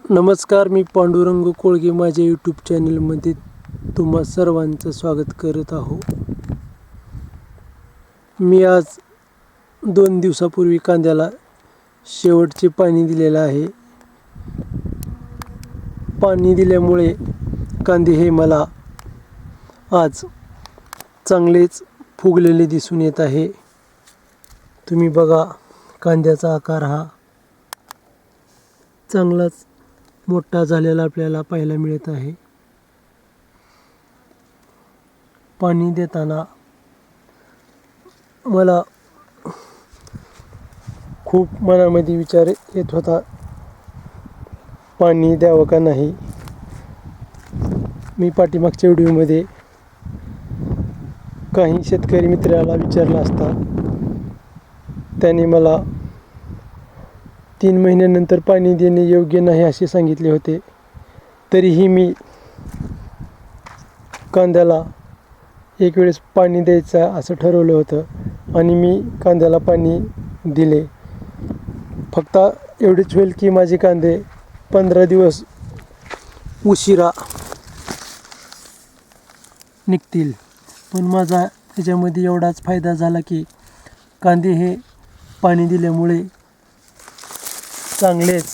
नमस्कार, मी पांडुरंग कोळगे माझ्या यूट्यूब चॅनलमध्ये तुम्हा सर्वांचं स्वागत करत आहो. मी आज 2 दिवसापूर्वी कांद्याला शेवटचे पाणी दिलेलं आहे. पाणी दिल्यामुळे कांदे हे मला आज चांगलेच फुगलेले दिसून येत आहे. तुम्ही बघा, कांद्याचा आकार हा चांगलाच मोठा झालेला आपल्याला पाहायला मिळत आहे. पाणी देताना मला खूप मनामध्ये विचार येत होता, पाणी द्यावं का नाही. मी पाठीमागच्या व्हिडिओमध्ये काही शेतकरी मित्राला विचारला असता त्याने मला 3 महिन्यानंतर पाणी देणे योग्य नाही असे सांगितले होते. तरीही मी कांद्याला एक वेळेस पाणी द्यायचं असं ठरवलं होतं आणि मी कांद्याला पाणी दिले. फक्त एवढेच होईल की माझे कांदे 15 दिवस उशिरा निघतील, पण माझा याच्यामध्ये एवढाच फायदा झाला की कांदे हे पाणी दिल्यामुळे चांगलेच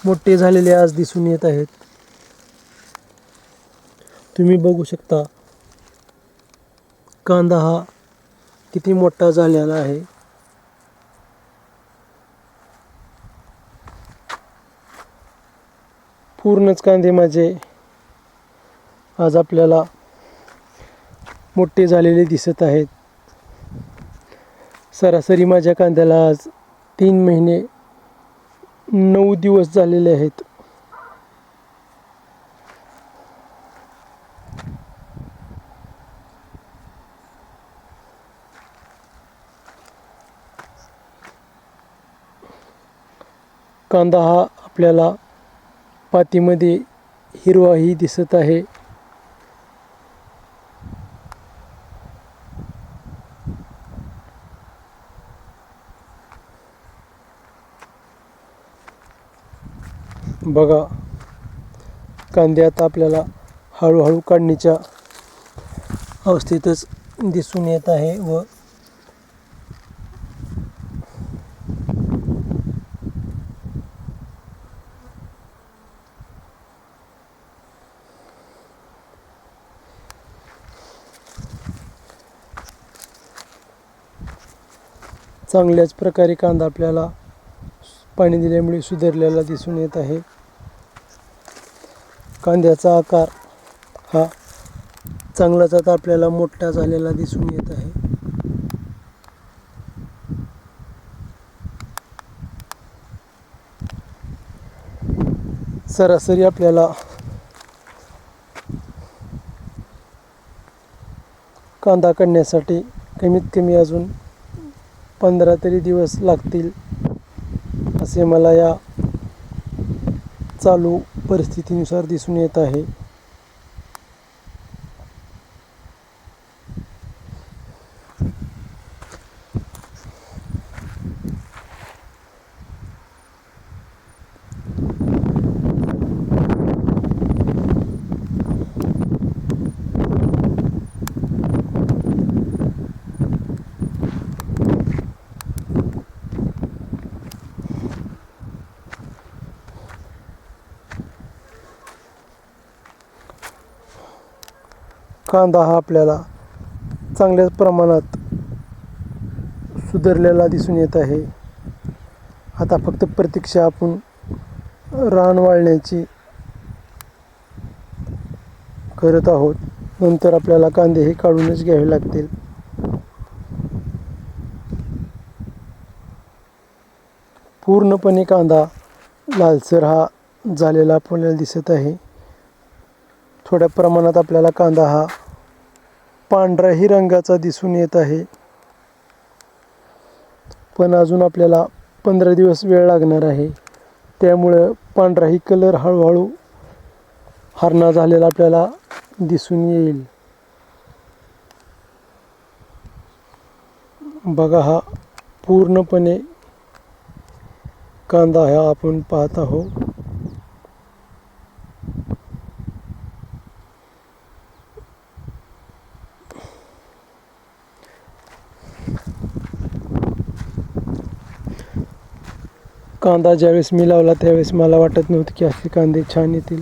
मोठे झालेले आज दिसून येत आहेत. तुम्ही बघू शकता, कांदा हा किती मोठा झालेला आहे. पूर्णच कांदे माझे आज आपल्याला मोठे झालेले दिसत आहेत. सरासरी माझ्या कांद्याला आज 3 महिने 9 दिवस झालेले आहेत. कांदा हा आपल्याला पातीमध्ये हिरवाही दिसत आहे. बघा, कांदे आता आपल्याला हळूहळू काढण्याच्या अवस्थेतच दिसून येत आहे व चांगल्याच प्रकारे कांदा आपल्याला पाणी दिल्यामुळे सुधारलेला दिसून येत आहे. कांद्याचा आकार हा चांगलाच आता आपल्याला मोठा झालेला दिसून येत आहे. सरासरी आपल्याला कांदा काढण्यासाठी कमीत कमी अजून 15 तरी दिवस लागतील असे मला या चालू परिस्थितीनुसार दिसून येत आहे. कांदा हा आपल्याला चांगल्याच प्रमाणात सुधारलेला दिसून येत आहे. आता फक्त प्रतीक्षा आपण रान वाळण्याची करत आहोत. नंतर आपल्याला कांदे हे काढूनच घ्यावे लागतील. पूर्णपणे कांदा लालसर हा झालेला आपल्याला दिसत आहे. थोड्या प्रमाणात आपल्याला कांदा हा पांढराही रंगाचा दिसून येत आहे, पण अजून आपल्याला 15 दिवस वेळ लागणार आहे. त्यामुळं पांढराही कलर हळूहळू हरणा झालेला आपल्याला दिसून येईल. बघा, हा पूर्णपणे कांदा हा आपण पाहत आहोत. कांदा ज्यावेळेस मी लावला त्यावेळेस मला वाटत नव्हतं की असे कांदे छान येतील,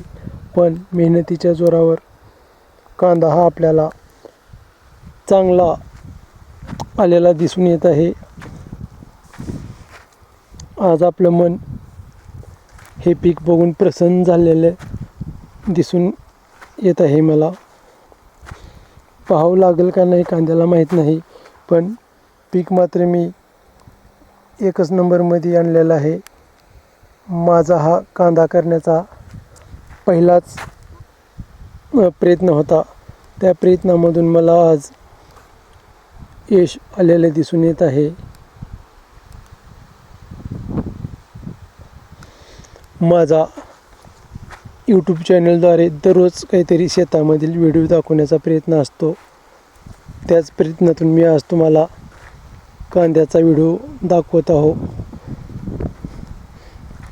पण मेहनतीच्या जोरावर कांदा हा आपल्याला चांगला आलेला दिसून येत आहे. आज आपलं मन हे पीक बघून प्रसन्न झालेले दिसून येत आहे. मला पाहावं लागेल का नाही कांद्याला माहीत नाही, पण पीक मात्र मी एकच नंबरमध्ये आणलेला आहे. माझा हा कांदा करण्याचा पहिलाच प्रयत्न होता. त्या प्रयत्नामधून मला आज यश आलेले दिसून येत आहे. माझा यूट्यूब चॅनलद्वारे दररोज काहीतरी शेतामधील व्हिडिओ दाखवण्याचा प्रयत्न असतो. त्याच प्रयत्नातून मी आज तुम्हाला कांद्याचा व्हिडिओ दाखवत आहो.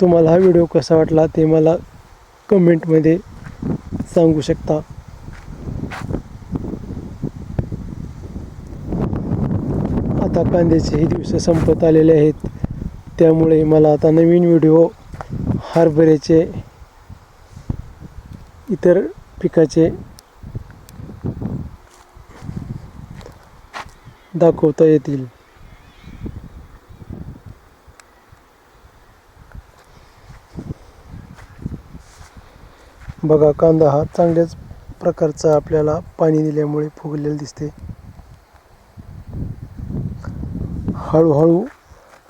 तुम्हाला हा व्हिडिओ कसा वाटला ते मला कमेंटमध्ये सांगू शकता. आता कांद्याचे हे दिवस संपत आलेले आहेत, त्यामुळे मला आता नवीन व्हिडिओ हरभऱ्याचे इतर पिकाचे दाखवता येतील. बघा, कांदा हा चांगल्याच प्रकारचा आपल्याला पाणी दिल्यामुळे फुगलेला दिसते. हळूहळू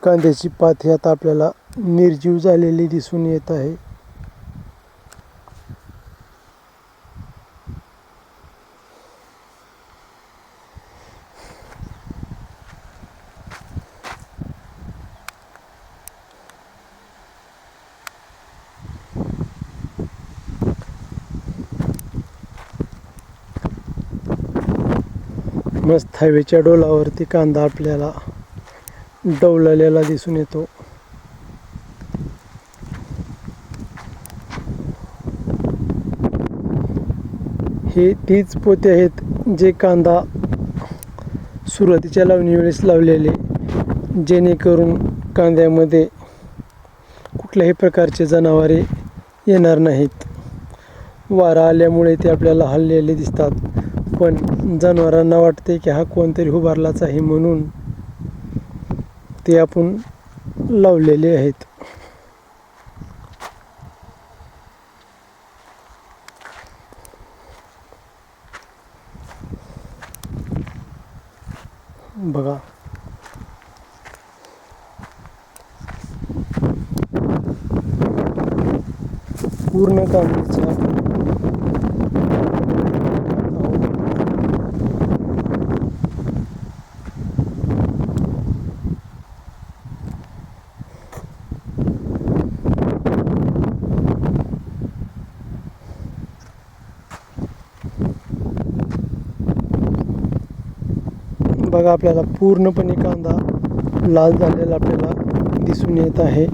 कांद्याची पात ही आता आपल्याला निर्जीव झालेली दिसून येत आहे. मस्त हवेच्या डोलावरती कांदा आपल्याला डौललेला दिसून येतो. हे तीच पोते आहेत जे कांदा सुरुवातीच्या लावणी वेळेस लावलेले, जेणेकरून कांद्यामध्ये कुठल्याही प्रकारचे जनावरे येणार नाहीत. वारा आल्यामुळे ते आपल्याला हललेले दिसतात, पण जनावरांना वाटते की हा कोणतरी उभारलाच आहे, म्हणून ते आपण लावलेले आहेत. बघा, पूर्ण कांद्याच्या बघा, आपल्याला पूर्णपणे कांदा लाल झालेला आपल्याला दिसून येत आहे.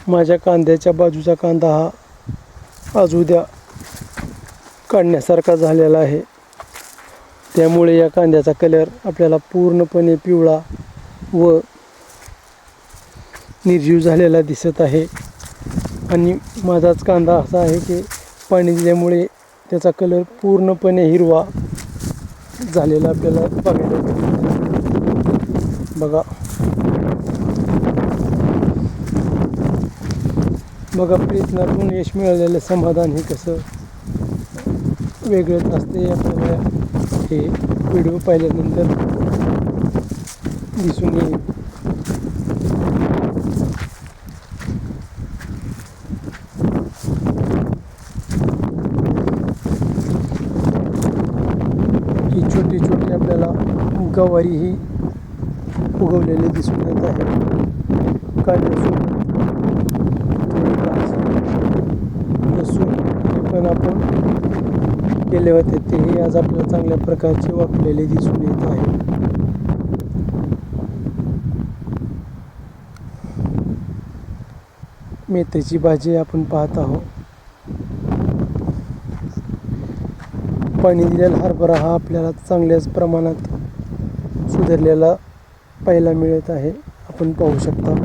माझ्या कांद्याच्या बाजूचा कांदा हा आज उद्या काढण्यासारखा झालेला आहे. त्यामुळे या कांद्याचा कलर आपल्याला पूर्णपणे पिवळा व निर्जीव झालेला दिसत आहे. आणि माझाच कांदा असा आहे की पाणी दिल्यामुळे त्याचा कलर पूर्णपणे हिरवा झालेला आपल्याला बघायला मिळतो. बघा, प्रयत्नातून यश मिळालेलं समाधान हे कसं वेगळंच असते. आपल्याला हे व्हिडिओ पाहिल्यानंतर दिसून येईल. ठिकाणी आपल्याला गवारीही उगवलेले दिसून येत आहे. कांद्यासोबत थोडी भाजी, लसूण हे पण आपण केले होते, तेही आज आपल्याला चांगल्या प्रकारचे वापरलेले दिसून येत आहे. मेथीची भाजी आपण पाहत आहोत. पाणी दिलेला हरभरा हा आपल्याला चांगल्याच प्रमाणात सुधारलेला पाहायला मिळत आहे, आपण पाहू शकता.